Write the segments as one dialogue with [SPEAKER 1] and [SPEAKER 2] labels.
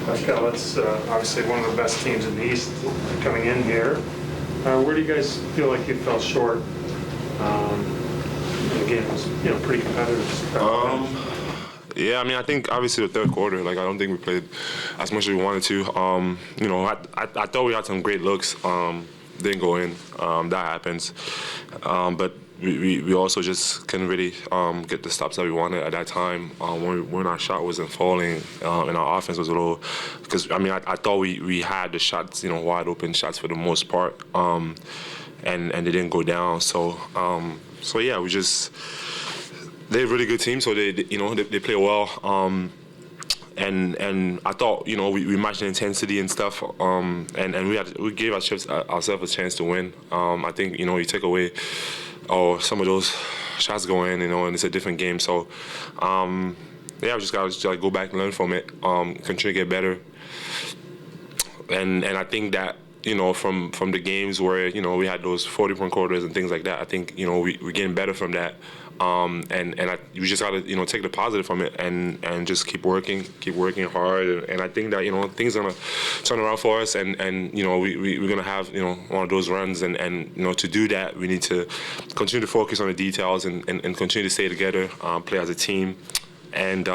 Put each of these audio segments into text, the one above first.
[SPEAKER 1] Pascal, that's obviously one of the best teams in the East coming in here. Where do you guys feel like you fell short? The game was, pretty competitive.
[SPEAKER 2] Yeah, I mean, I think obviously the third quarter, I don't think we played as much as we wanted to. I thought we had some great looks. Didn't go in. That happens. But we also just couldn't really get the stops that we wanted at that time when our shot wasn't falling and our offense was a little. Because I thought we had the shots, wide open shots for the most part, and they didn't go down. So yeah, we just. They're a really good team, so they play well. And I thought we matched the intensity and stuff, and we gave ourselves a chance to win. I think you take away some of those shots go in, and it's a different game. So yeah, we just gotta go back and learn from it, continue to get better. And I think that from the games where we had those 40-point quarters and things like that, I think we're getting better from that. We just gotta take the positive from it and just keep working hard, and I think that things are gonna turn around for us, and we're gonna have one of those runs, and to do that we need to continue to focus on the details and continue to stay together, play as a team. And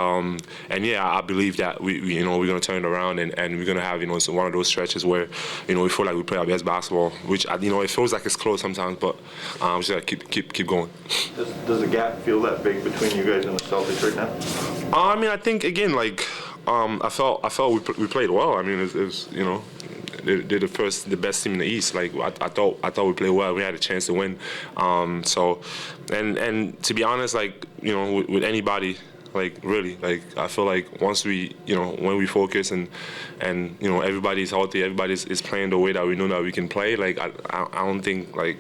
[SPEAKER 2] yeah, I believe that we're gonna turn it around, and we're gonna have one of those stretches where we feel like we play our best basketball, which it feels like it's close sometimes, but we just gotta keep going.
[SPEAKER 3] Does the gap feel that big between you guys and the Celtics right now?
[SPEAKER 2] I think again, I felt we played well. I mean, it was they're the best team in the East. I thought we played well. We had a chance to win. So and to be honest, with anybody. Really, I feel like once we, when we focus and everybody's healthy, everybody's is playing the way that we know that we can play. I don't think I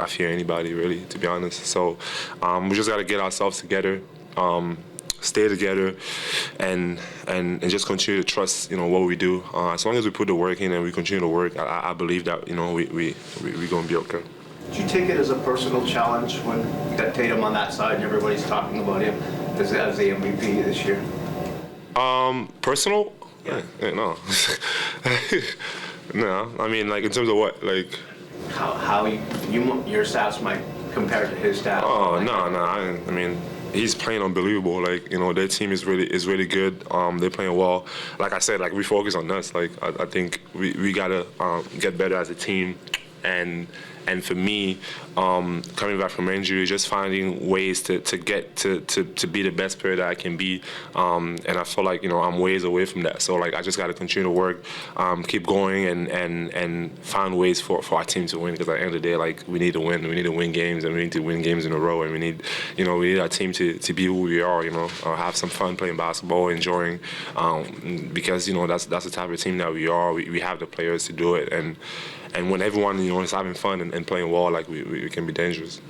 [SPEAKER 2] fear anybody really, to be honest. So we just gotta get ourselves together, stay together, and just continue to trust what we do. As long as we put the work in and we continue to work, I believe that we're gonna be okay.
[SPEAKER 4] Did you take it as a personal challenge when you got Tatum on that side and everybody's talking about him as the MVP this year?
[SPEAKER 2] Personal?
[SPEAKER 4] Yeah.
[SPEAKER 2] No. No. I mean, in terms of what?
[SPEAKER 4] How your stats might compare to his stats?
[SPEAKER 2] Oh, no. I mean, he's playing unbelievable. Their team is really good. They're playing well. Like I said, we focus on us. I think we gotta get better as a team. And for me, coming back from injury, just finding ways to get to be the best player that I can be, and I feel like I'm ways away from that. So I just got to continue to work, keep going, and find ways for our team to win. Because at the end of the day, we need to win. We need to win games, and we need to win games in a row. And we need our team to be who we are. Have some fun playing basketball, enjoying, because that's the type of team that we are. We have the players to do it, and when everyone is having fun and playing well, we can be dangerous.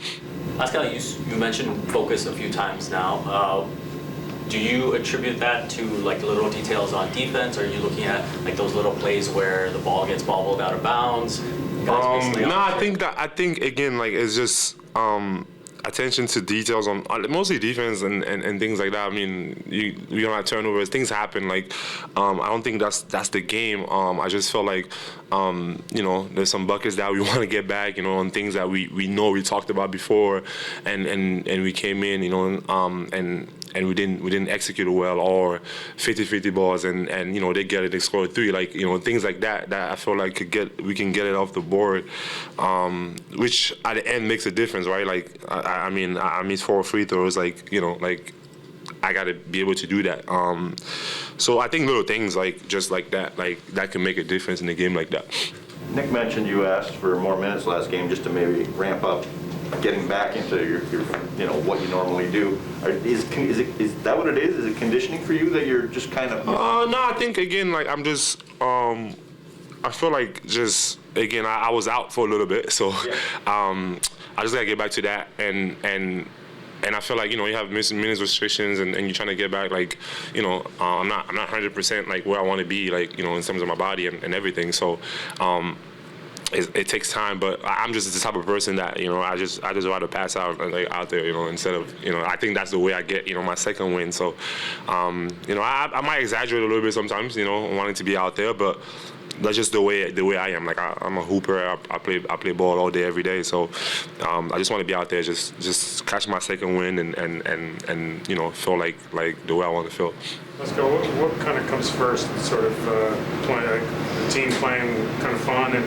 [SPEAKER 5] Pascal, you mentioned focus a few times now. Do you attribute that to little details on defense? Or are you looking at those little plays where the ball gets bobbled out of bounds?
[SPEAKER 2] No, I think again it's just attention to details on mostly defense and things like that. I mean, you don't have turnovers. Things happen. I don't think that's the game. I just feel there's some buckets that we want to get back. On things that we know we talked about before, and we came in. And we didn't execute it well, or 50-50 balls, and they get it, they score 3, things like that I feel like we can get it off the board, which at the end makes a difference, right? I mean 4 free throws, I gotta be able to do that. So I think little things just like that, that can make a difference in a game like that.
[SPEAKER 3] Nick mentioned you asked for more minutes last game just to maybe ramp up getting back into your what you normally do. Is that what it is? Is it conditioning for you that you're just kind of?
[SPEAKER 2] No, I think again I'm just I feel just again I was out for a little bit, so
[SPEAKER 3] yeah.
[SPEAKER 2] I just gotta get back to that, and I feel you have minutes restrictions, and you're trying to get back. I'm not 100% where I want to be, in terms of my body and everything. So. it takes time, but I'm just the type of person that, you know, I just rather pass out like out there, you know, instead of, you know, I think that's the way I get, you know, my second win. So, you know, I might exaggerate a little bit sometimes, you know, wanting to be out there, but that's just the way I am. Like I'm a hooper. I play ball all day, every day. So I just want to be out there, just catch my second win and you know, feel like the way I want to feel.
[SPEAKER 1] Let's go. What kind of comes first? Sort of playing, like the team playing kind of fun and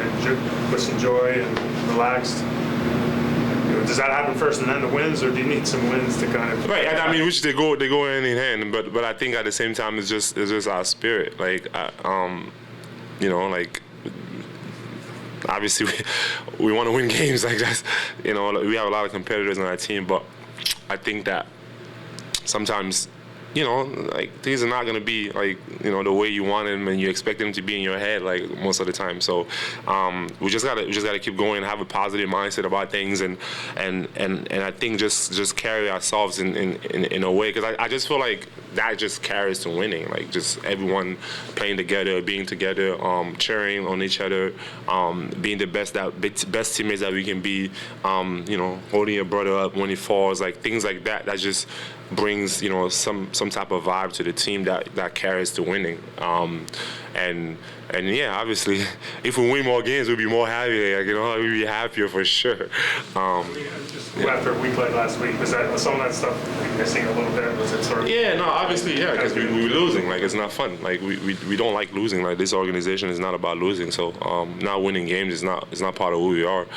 [SPEAKER 1] with some joy and relaxed. You know, does that happen first and then the wins, or do you need some wins to kind of?
[SPEAKER 2] Right. And I mean, which they go hand in hand. But I think at the same time, it's just our spirit. Like you know, like obviously we want to win games. Like that's, you know, we have a lot of competitors on our team, but I think that sometimes, you know, like things are not gonna be like, you know, the way you want them and you expect them to be in your head like most of the time. So we just gotta keep going and have a positive mindset about things and I think just carry ourselves in a way, because I just feel like that just carries to winning. Like just everyone playing together, being together, cheering on each other, being the best teammates that we can be. You know, holding your brother up when he falls, like things like that. That just brings, you know, some type of vibe to the team that carries to winning. And yeah, obviously, if we win more games, we'll be more happy. Like, you know, we'll be happier for sure.
[SPEAKER 1] After a week like last week, was that some of that stuff missing a little bit? Was it sort of?
[SPEAKER 2] Yeah, no, obviously, yeah, because we were losing. Like, it's not fun. Like, we don't like losing. Like, this organization is not about losing. So, not winning games is not part of who we are.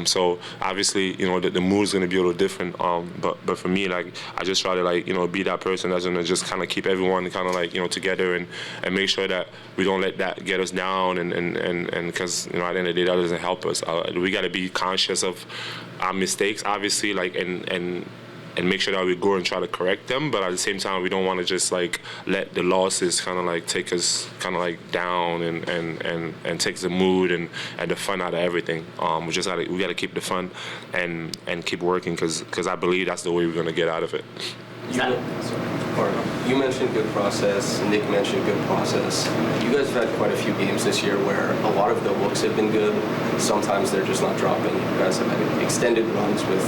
[SPEAKER 2] So obviously, you know, the mood is gonna be a little different. But for me, like, I just try to, like, you know, be that person that's gonna just kind of keep everyone kind of like, you know, together and make sure that we don't let that get us down, and because, you know, at the end of the day, that doesn't help us. We got to be conscious of our mistakes, obviously, like, and make sure that we go and try to correct them, but at the same time, we don't want to just like let the losses kind of like take us kind of like down and take the mood and the fun out of everything. We got to keep the fun and keep working, because I believe that's the way we're gonna get out of it.
[SPEAKER 6] You mentioned good process, Nick mentioned good process. You guys have had quite a few games this year where a lot of the looks have been good. Sometimes they're just not dropping. You guys have had extended runs with,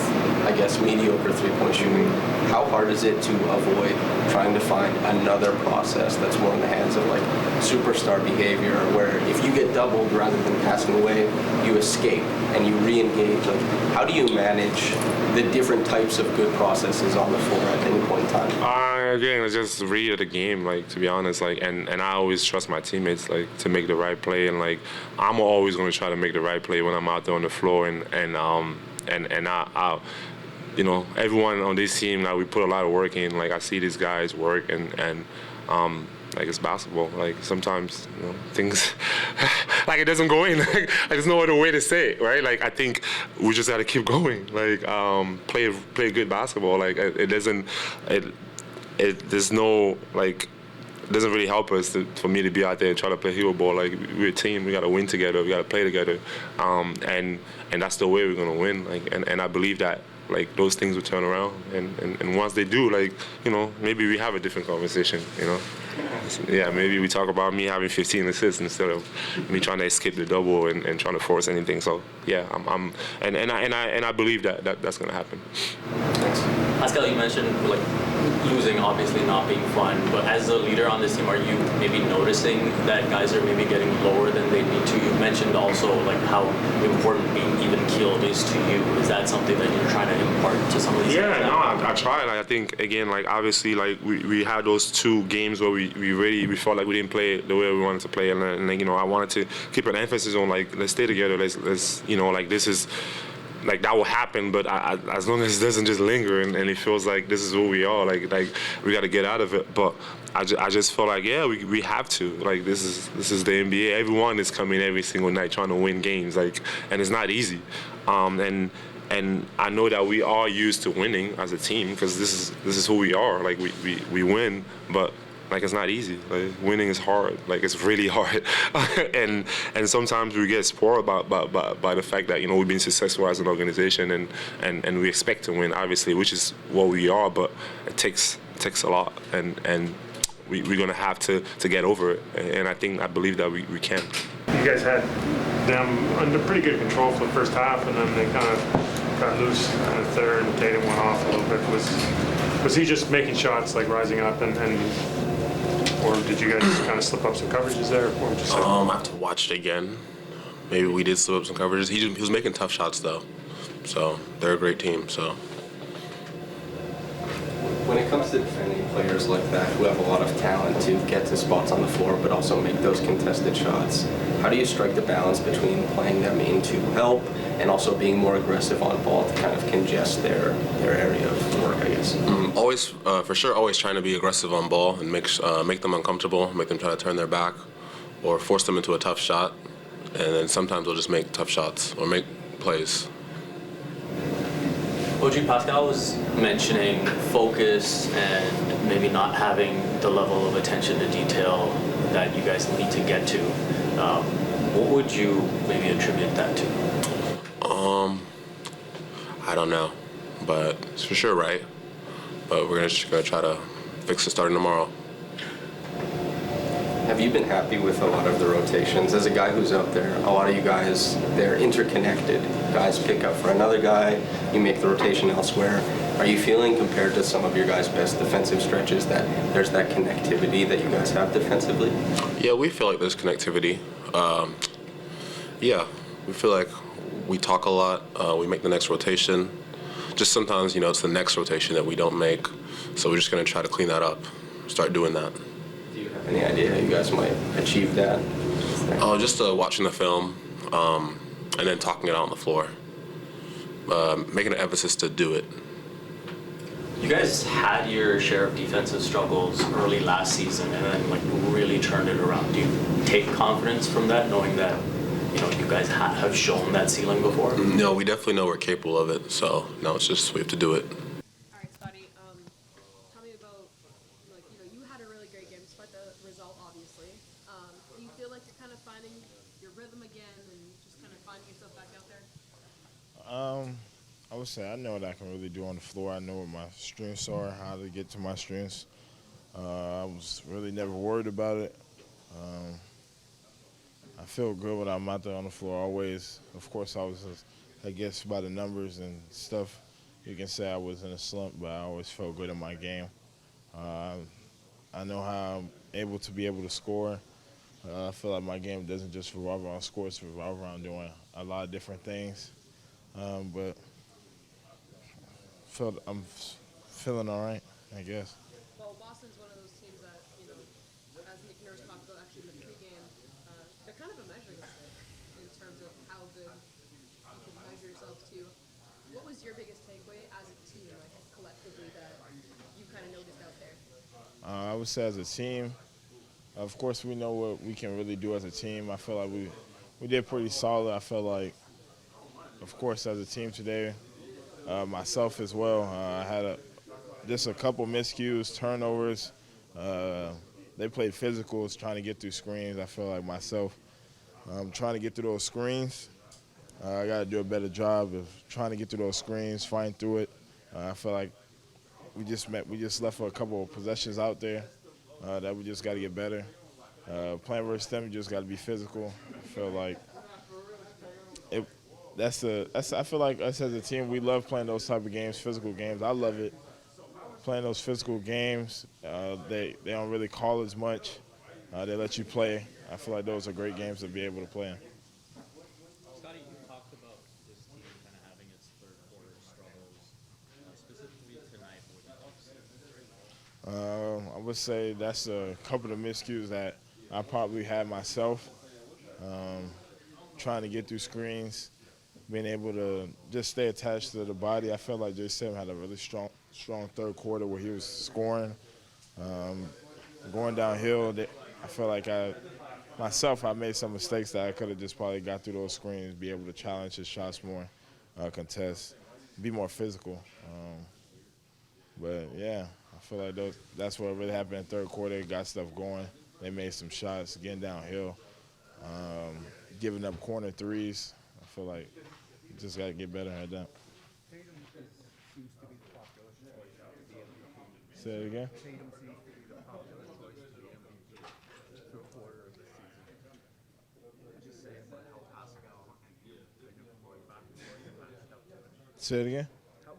[SPEAKER 6] I guess, mediocre three-point shooting. How hard is it to avoid trying to find another process that's more in the hands of like superstar behavior, where if you get doubled rather than passing away, you escape and you re-engage? Like, how do you manage the different types of good processes on the floor at any point in time?
[SPEAKER 2] Again, it's just read the game, like, to be honest, like, and I always trust my teammates, like, to make the right play, and like I'm always going to try to make the right play when I'm out there on the floor, and I you know, everyone on this team, like, we put a lot of work in. Like, I see these guys work, and like, it's basketball. Like, sometimes, you know, things like it doesn't go in. Like, there's no other way to say it, right? Like, I think we just got to keep going. Like, play good basketball. Like, there's no, like, it doesn't really help us for me to be out there and try to play hero ball. Like, we're a team. We got to win together. We got to play together, and that's the way we're gonna win. Like, and I believe that, like, those things will turn around, and once they do, like, you know, maybe we have a different conversation, you know. Yeah, maybe we talk about me having 15 assists instead of me trying to escape the double and trying to force anything. So yeah, I believe that's gonna happen.
[SPEAKER 6] Thanks.
[SPEAKER 5] Pascal, you mentioned like losing obviously not being fun, but as a leader on this team, are you maybe noticing that guys are maybe getting lower than they need to? You mentioned also like how important being even keeled is to you. Is that something that you're trying to impart to some of these guys?
[SPEAKER 2] Yeah, no, I try. Like, I think, again, like, obviously, like, we had those 2 games where we felt like we didn't play the way we wanted to play, and you know, I wanted to keep an emphasis on, like, let's stay together, let's you know, like, this is, like, that will happen, but as long as it doesn't just linger and it feels like this is who we are, like we got to get out of it. But I just feel like, yeah, we have to. Like, this is the NBA. Everyone is coming every single night trying to win games, like, and it's not easy. And I know that we are used to winning as a team, because this is who we are. Like, we win, but, like, it's not easy. Like, winning is hard. Like, it's really hard. and sometimes we get spoiled by the fact that, you know, we've been successful as an organization, and we expect to win, obviously, which is what we are, but it takes a lot. And we're gonna have to get over it. And I believe that we can.
[SPEAKER 1] You guys had them under pretty good control for the first half, and then they kind of got loose in the third, and Tatum went off a little bit. Was he just making shots, like rising up, and or did you guys kind of slip up some coverages there? Or just
[SPEAKER 7] I have to watch it again. Maybe we did slip up some coverages. He was making tough shots though, so they're a great team. So
[SPEAKER 6] When it comes to defending players like that who have a lot of talent to get to spots on the floor but also make those contested shots, how do you strike the balance between playing them into help and also being more aggressive on ball to kind of congest their area of work, I guess?
[SPEAKER 7] always, for sure, always trying to be aggressive on ball and make them uncomfortable, make them try to turn their back, or force them into a tough shot. And then sometimes we'll just make tough shots or make plays.
[SPEAKER 5] OG, Pascal was mentioning focus and maybe not having the level of attention to detail that you guys need to get to. What would you maybe attribute that to?
[SPEAKER 7] I don't know, but it's for sure right. But we're just gonna try to fix it starting tomorrow.
[SPEAKER 6] Have you been happy with a lot of the rotations? As a guy who's out there, a lot of you guys, they're interconnected. Guys pick up for another guy, you make the rotation elsewhere. Are you feeling, compared to some of your guys' best defensive stretches, that there's that connectivity that you guys have defensively?
[SPEAKER 7] Yeah, we feel like there's connectivity. Yeah, we feel like we talk a lot. We make the next rotation. Just sometimes, it's the next rotation that we don't make. So we're just going to try to clean that up, start doing that.
[SPEAKER 6] Do you have any idea how you guys might achieve that?
[SPEAKER 7] Just watching the film and then talking it out on the floor. Making an emphasis to do it.
[SPEAKER 5] You guys had your share of defensive struggles early last season and then really turned it around. Do you take confidence from that, knowing that you guys have shown that ceiling before?
[SPEAKER 7] No, we definitely know we're capable of it. So now it's just we have to do it.
[SPEAKER 8] All right, Scottie, tell me about, you had a really great game despite the result, obviously. Do you feel like you're kind of finding your rhythm again and just kind of finding yourself back out there?
[SPEAKER 9] I would say I know what I can really do on the floor. I know what my strengths are, how to get to my strengths. I was really never worried about it. I feel good when I'm out there on the floor always. Of course, I guess by the numbers and stuff, you can say I was in a slump, but I always felt good in my game. I know how I'm able to score. I feel like my game doesn't just revolve around scores, it revolves around doing a lot of different things. But I'm feeling all right, I guess.
[SPEAKER 8] Well, Boston's one of those teams that, as Nick Nurse talked about actually in the pregame, they're kind of a measuring stick in terms of how good you can measure yourself to. What was your biggest takeaway as a team, collectively, that you kind of noticed out there?
[SPEAKER 9] I would say as a team, of course we know what we can really do as a team. I feel like we did pretty solid. I feel like, of course, as a team today, myself as well, I had just a couple miscues, turnovers. They played physicals, trying to get through screens. I feel like myself, trying to get through those screens. I got to do a better job of trying to get through those screens, fighting through it. I feel like we just left for a couple of possessions out there that we just got to get better. Playing versus them, you just got to be physical. I feel like I feel like us as a team, we love playing those type of games, physical games. I love it. Playing those physical games, they don't really call as much. They let you play. I feel like those are great games to be able to play in.
[SPEAKER 10] Scottie, you talked about this team kind of having its third quarter struggles. Specifically tonight, what do you say?
[SPEAKER 9] I would say that's a couple of miscues that I probably had myself. Trying to get through screens, being able to just stay attached to the body. I felt like J7 had a really strong third quarter where he was scoring, going downhill. I feel like I made some mistakes that I could have just probably got through those screens, be able to challenge his shots more, contest, be more physical. But yeah, I feel like that's what really happened in the third quarter. Got stuff going. They made some shots, getting downhill, giving up corner threes. I feel like you just got to get better at that. Say it again? Say it again.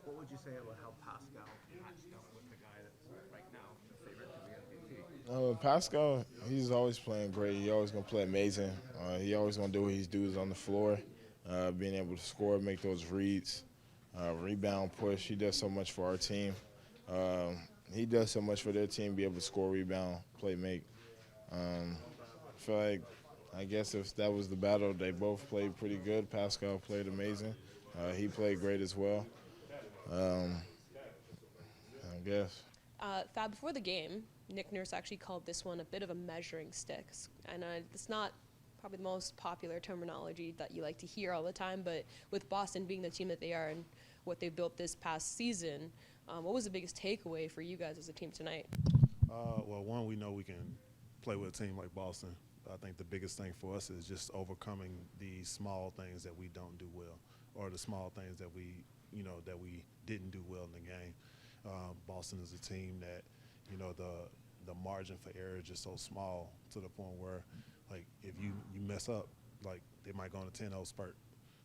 [SPEAKER 4] What would you say about how Pascal matched up with the guy that's right now the favorite to be MVP?
[SPEAKER 9] Pascal, he's always playing great. He's always going to play amazing. He always going to do what he's doing on the floor, being able to score, make those reads, rebound, push. He does so much for our team. He does so much for their team, be able to score, rebound, play, make. I feel like, I guess if that was the battle, they both played pretty good. Pascal played amazing. He played great as well. I guess.
[SPEAKER 8] Thad, before the game, Nick Nurse actually called this one a bit of a measuring stick. And it's not probably the most popular terminology that you like to hear all the time, but with Boston being the team that they are and what they built this past season, what was the biggest takeaway for you guys as a team tonight?
[SPEAKER 11] Well, one, we know we can play with a team like Boston. I think the biggest thing for us is just overcoming the small things that we don't do well, or the small things that we didn't do well in the game. Boston is a team that, the margin for error is just so small to the point where, like, if you mess up, like, they might go on a 10-0 spurt.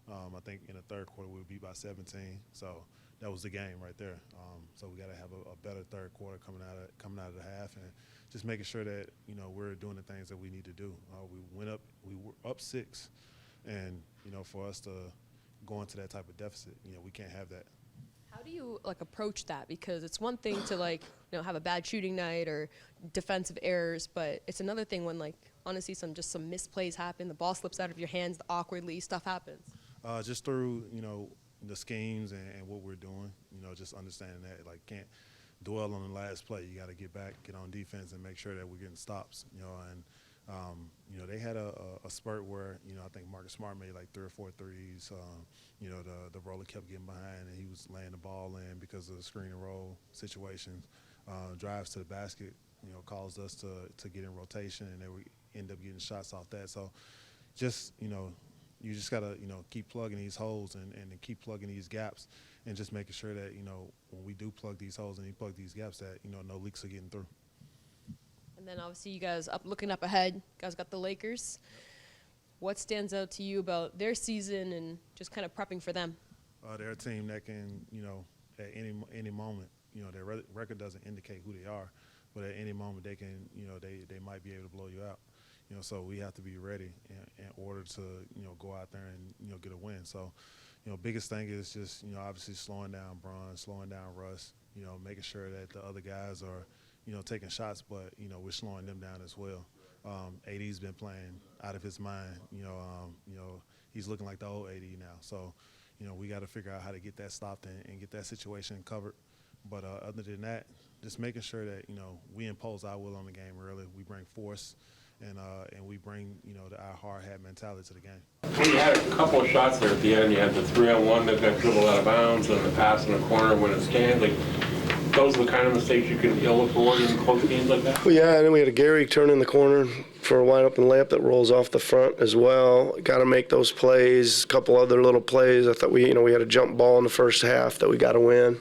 [SPEAKER 11] I think in the third quarter we were beat by 17, so that was the game right there. So we got to have a better third quarter coming out of the half, and just making sure that we're doing the things that we need to do. We were up 6, and for us to go into that type of deficit, we can't have that.
[SPEAKER 8] How do you approach that? Because it's one thing to have a bad shooting night or defensive errors, but it's another thing when honestly some misplays happen, the ball slips out of your hands awkwardly, stuff happens.
[SPEAKER 11] Just through the schemes and what we're doing, just understanding that can't dwell on the last play. You got to get back, get on defense, and make sure that we're getting stops. They had a spurt where I think Marcus Smart made 3 or 4 threes. The roller kept getting behind, and he was laying the ball in because of the screen and roll situations. Drives to the basket, caused us to get in rotation, and then we end up getting shots off that. So, just you just gotta keep plugging these holes and keep plugging these gaps, and just making sure that when we do plug these holes and you plug these gaps, that no leaks are getting through.
[SPEAKER 8] And then obviously you guys looking up ahead, you guys got the Lakers. What stands out to you about their season and just kind of prepping for them?
[SPEAKER 11] They're a team that can, at any moment, their record doesn't indicate who they are, but at any moment they can, they might be able to blow you out. So we have to be ready in order to, go out there and, get a win. So, biggest thing is just, obviously slowing down Bron, slowing down Russ, making sure that the other guys are, taking shots, but, we're slowing them down as well. AD's been playing out of his mind. He's looking like the old AD now. So, we got to figure out how to get that stopped and get that situation covered. But other than that, just making sure that, we impose our will on the game early. We bring force. And we bring, our hard hat mentality to the game.
[SPEAKER 12] Well, you had a couple of shots there at the end. You had the 3-on-1 that got dribbled out of bounds, and the pass in the corner when it's scanned. Those are the kind of mistakes you can look for in close games like that?
[SPEAKER 13] Well, yeah, and then we had a Gary turn in the corner for a wide-open layup that rolls off the front as well. Got to make those plays. A couple other little plays. I thought we had a jump ball in the first half that we got to win.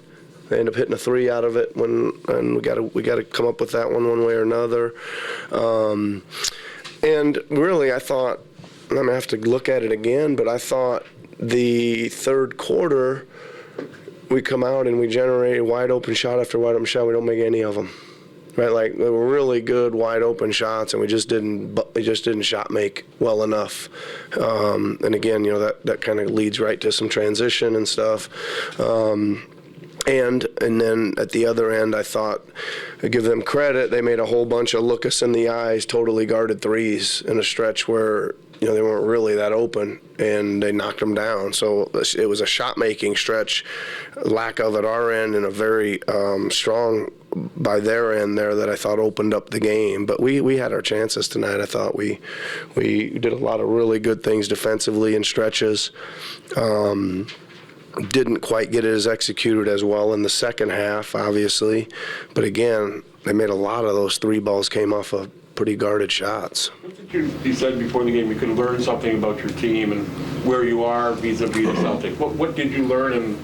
[SPEAKER 13] They end up hitting a 3 out of it, and we got to come up with that one way or another. And really, I thought, I'm going to have to look at it again, but I thought the third quarter, we come out and we generate wide open shot after wide open shot. We don't make any of them, right? They were really good wide open shots, and we just didn't shot make well enough. And again, that kind of leads right to some transition and stuff. And then at the other end, I thought, I give them credit, they made a whole bunch of look us in the eyes, totally guarded threes in a stretch where, they weren't really that open, and they knocked them down. So it was a shot-making stretch, lack of at our end, and a very strong by their end there that I thought opened up the game. But we had our chances tonight. I thought we did a lot of really good things defensively in stretches. Didn't quite get it as executed as well in the second half, obviously. But again, they made a lot of those 3 balls came off of pretty guarded shots.
[SPEAKER 12] You said before the game you could learn something about your team and where you are vis-a-vis the Celtics. What did you learn, and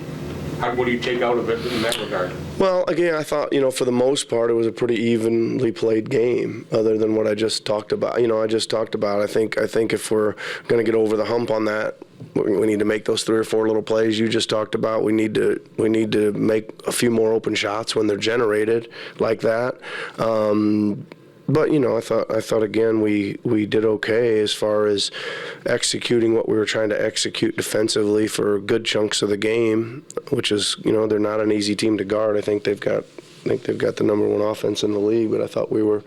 [SPEAKER 12] what do you take out of it in that regard?
[SPEAKER 13] Well, again, I thought, for the most part, it was a pretty evenly played game, other than what I just talked about. I think if we're going to get over the hump on that, We need to make those 3 or 4 little plays you just talked about. We need to make a few more open shots when they're generated like that. But I thought again we did okay as far as executing what we were trying to execute defensively for good chunks of the game, which is they're not an easy team to guard. I think they've got the number 1 offense in the league, but I thought we were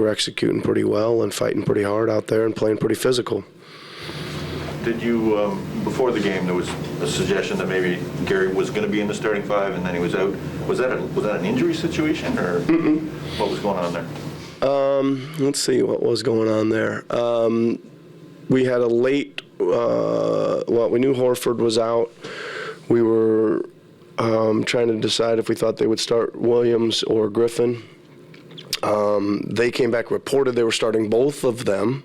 [SPEAKER 13] executing pretty well and fighting pretty hard out there and playing pretty physical.
[SPEAKER 3] Did you, before the game, there was a suggestion that maybe Gary was going to be in the starting 5 and then he was out. Was that an injury situation, or what was going on there?
[SPEAKER 13] Let's see what was going on there. We had a late, we knew Horford was out. We were trying to decide if we thought they would start Williams or Griffin. They came back, reported they were starting both of them.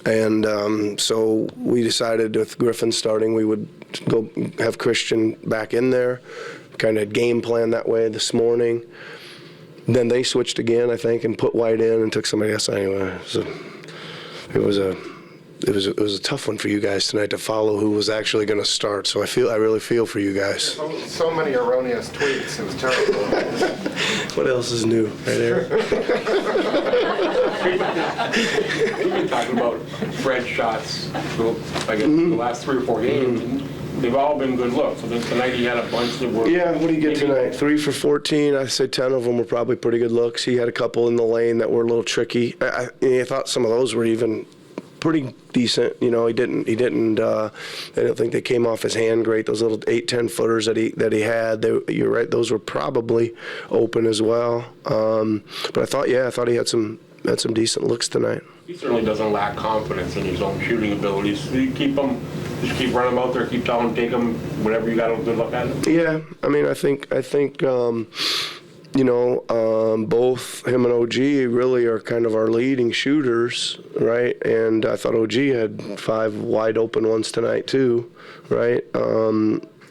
[SPEAKER 13] And so we decided with Griffin starting, we would go have Christian back in there, kind of game plan that way this morning. Then they switched again, I think, and put White in and took somebody else anyway. So it was a tough one for you guys tonight to follow who was actually going to start. So I really feel for you guys.
[SPEAKER 14] So many erroneous tweets. It was terrible.
[SPEAKER 13] What else is new, right there?
[SPEAKER 12] We've been talking about Fred shots, I guess, the last 3 or 4 games. And they've all been good looks. So tonight he had a bunch that were.
[SPEAKER 13] Yeah, what do you get tonight? 3 for 14. I say 10 of them were probably pretty good looks. He had a couple in the lane that were a little tricky. I thought some of those were even pretty decent. He didn't. I don't think they came off his hand great. Those little 8-10 footers that he had. You're right. Those were probably open as well. But I thought he had some decent looks tonight.
[SPEAKER 12] He certainly doesn't lack confidence in his own shooting abilities. So you keep running him out there, keep telling him, take him, whenever you got a good look at him.
[SPEAKER 13] Yeah, I mean, I think both him and OG really are kind of our leading shooters, right? And I thought OG had 5 wide open ones tonight too, right?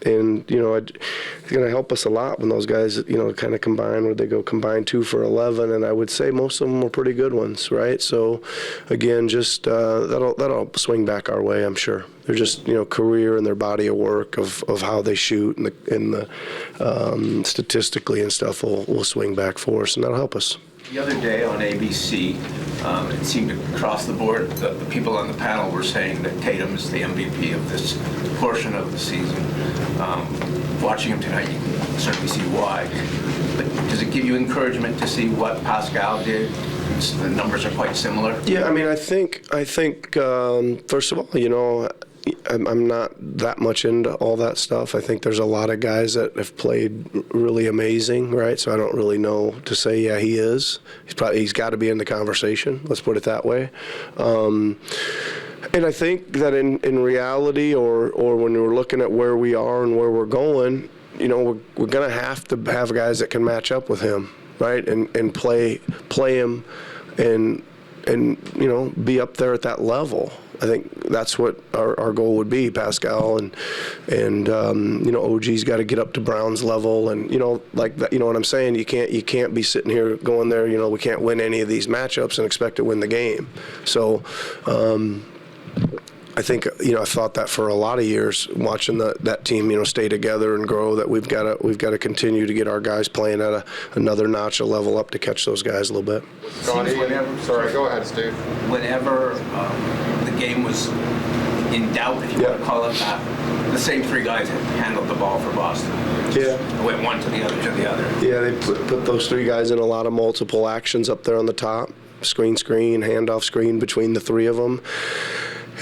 [SPEAKER 13] And it's going to help us a lot when those guys, kind of combine, where they go combine 2 for 11, and I would say most of them were pretty good ones, right? So, again, just that'll swing back our way, I'm sure. They're just career and their body of work of how they shoot and the statistically and stuff will swing back for us, and that'll help us.
[SPEAKER 4] The other day on ABC, it seemed across the board that the people on the panel were saying that Tatum is the MVP of this portion of the season. Watching him tonight, you can certainly see why. But does it give you encouragement to see what Pascal did? The numbers are quite similar.
[SPEAKER 13] Yeah, I mean, I think first of all, I'm not that much into all that stuff. I think there's a lot of guys that have played really amazing, right? So I don't really know to say, yeah, he is. He's got to be in the conversation. Let's put it that way. And I think that in reality, or when we're looking at where we are and where we're going, we're going to have guys that can match up with him, right? And play him and be up there at that level. I think that's what our goal would be, Pascal, and OG's got to get up to Brown's level, and like that. You know what I'm saying? You can't be sitting here going there. We can't win any of these matchups and expect to win the game. So. I think I thought that for a lot of years, watching that team stay together and grow. That we've got to continue to get our guys playing at another notch, a level up to catch those guys a little bit.
[SPEAKER 14] Sorry, go ahead, Steve.
[SPEAKER 4] Whenever the game was in doubt, if you want to call it that, the same 3 guys had handled the ball for Boston.
[SPEAKER 13] Yeah,
[SPEAKER 4] went one to the other to the other.
[SPEAKER 13] Yeah, they put those 3 guys in a lot of multiple actions up there on the top. Screen, handoff, screen between the 3 of them.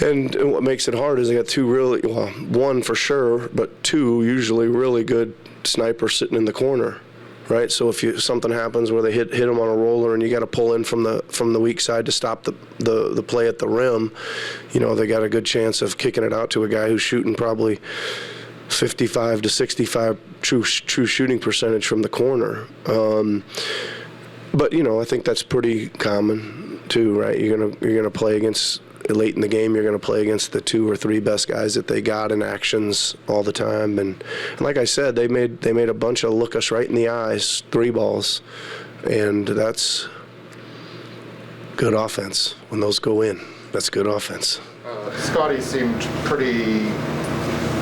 [SPEAKER 13] And what makes it hard is they got 2 really, well, 1 for sure, but 2 usually really good snipers sitting in the corner, right? So if something happens where they hit them on a roller and you got to pull in from the weak side to stop the play at the rim, they got a good chance of kicking it out to a guy who's shooting probably 55 to 65 true shooting percentage from the corner. But I think that's pretty common too, right? You're gonna play against. Late in the game, you're going to play against the 2 or 3 best guys that they got in actions all the time, and like I said, they made a bunch of look us right in the eyes 3 balls, and that's good offense when those go in. That's good offense.
[SPEAKER 14] Scottie seemed pretty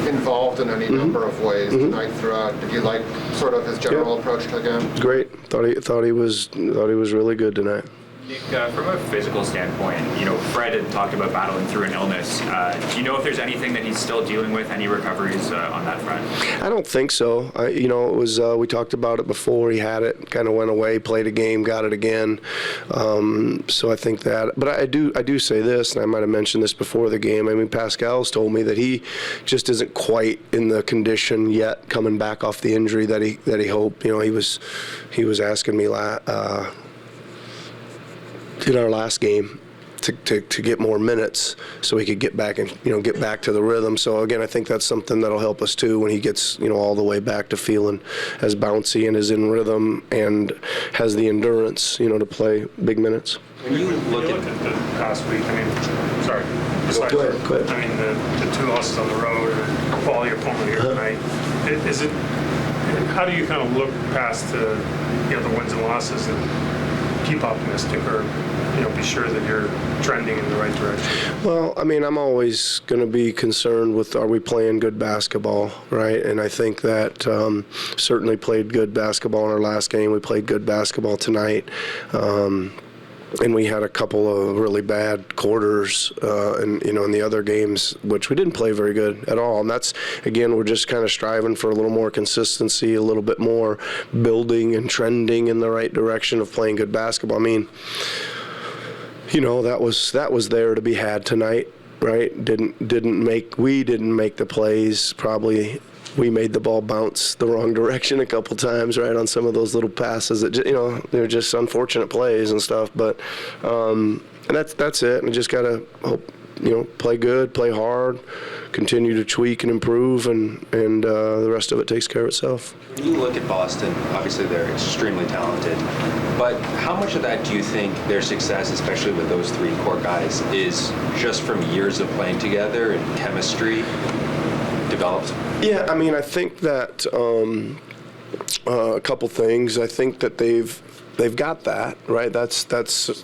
[SPEAKER 14] involved in any number of ways tonight throughout. Did you like sort of his general approach to the game?
[SPEAKER 13] Great. Thought he was really good tonight.
[SPEAKER 15] Nick, from a physical standpoint, Fred had talked about battling through an illness. Do you know if there's anything that he's still dealing with, any recoveries on that front?
[SPEAKER 13] I don't think so. It was we talked about it before. He had it, kind of went away, played a game, got it again. So I think that. But I do say this, and I might have mentioned this before the game. I mean, Pascal's told me that he just isn't quite in the condition yet, coming back off the injury that he hoped. He was asking me in our last game to get more minutes so he could get back and get back to the rhythm. So again, I think that's something that'll help us too when he gets all the way back to feeling as bouncy and is in rhythm and has the endurance to play big minutes.
[SPEAKER 1] When you look at the past week, I mean, sorry.
[SPEAKER 13] Go ahead.
[SPEAKER 1] I mean, the 2 losses on the road and quality opponent here tonight. How do you kind of look past the wins and losses and keep optimistic or be sure that you're trending in the right direction?
[SPEAKER 13] Well, I mean, I'm always going to be concerned with, are we playing good basketball, right? And I think that certainly played good basketball in our last game. We played good basketball tonight. And we had a couple of really bad quarters, in the other games, which we didn't play very good at all. And that's, again, we're just kind of striving for a little more consistency, a little bit more building and trending in the right direction of playing good basketball. I mean, that was there to be had tonight, right? We didn't make the plays. Probably we made the ball bounce the wrong direction a couple times, right, on some of those little passes that they're just unfortunate plays and stuff. But and that's it. And just gotta hope, play good, play hard, continue to tweak and improve, and the rest of it takes care of itself.
[SPEAKER 16] When you look at Boston, obviously they're extremely talented, but how much of that do you think their success, especially with those 3 core guys, is just from years of playing together and chemistry developed?
[SPEAKER 13] Yeah, I mean, I think that a couple things. I think that they've got that, right? That's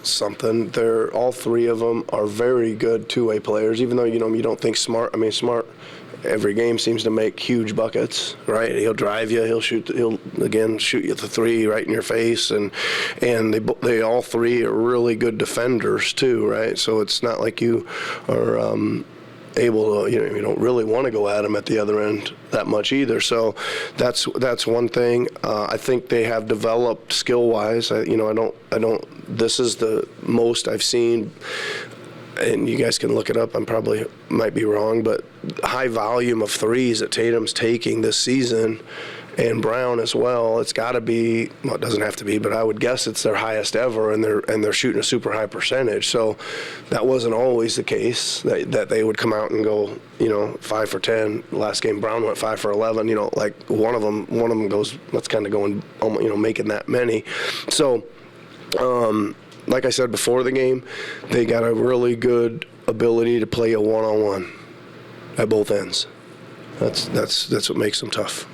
[SPEAKER 13] something. All 3 of them are very good two-way players, even though you don't think Smart. I mean, Smart every game seems to make huge buckets, right? He'll drive you, he'll shoot you the 3 right in your face, and they all 3 are really good defenders too, right? So it's not like you are able to, you don't really want to go at them at the other end that much either. So that's one thing. I think they have developed skill-wise. This is the most I've seen, and you guys can look it up. Might be wrong, but high volume of threes that Tatum's taking this season, and Brown as well. It's got to be, well, it doesn't have to be, but I would guess it's their highest ever, and they're shooting a super high percentage. So that wasn't always the case, that they would come out and go, 5 for 10. Last game Brown went 5 for 11. Like one of them goes, that's kind of going, making that many. So, like I said before the game, they got a really good ability to play a one-on-one at both ends. That's what makes them tough.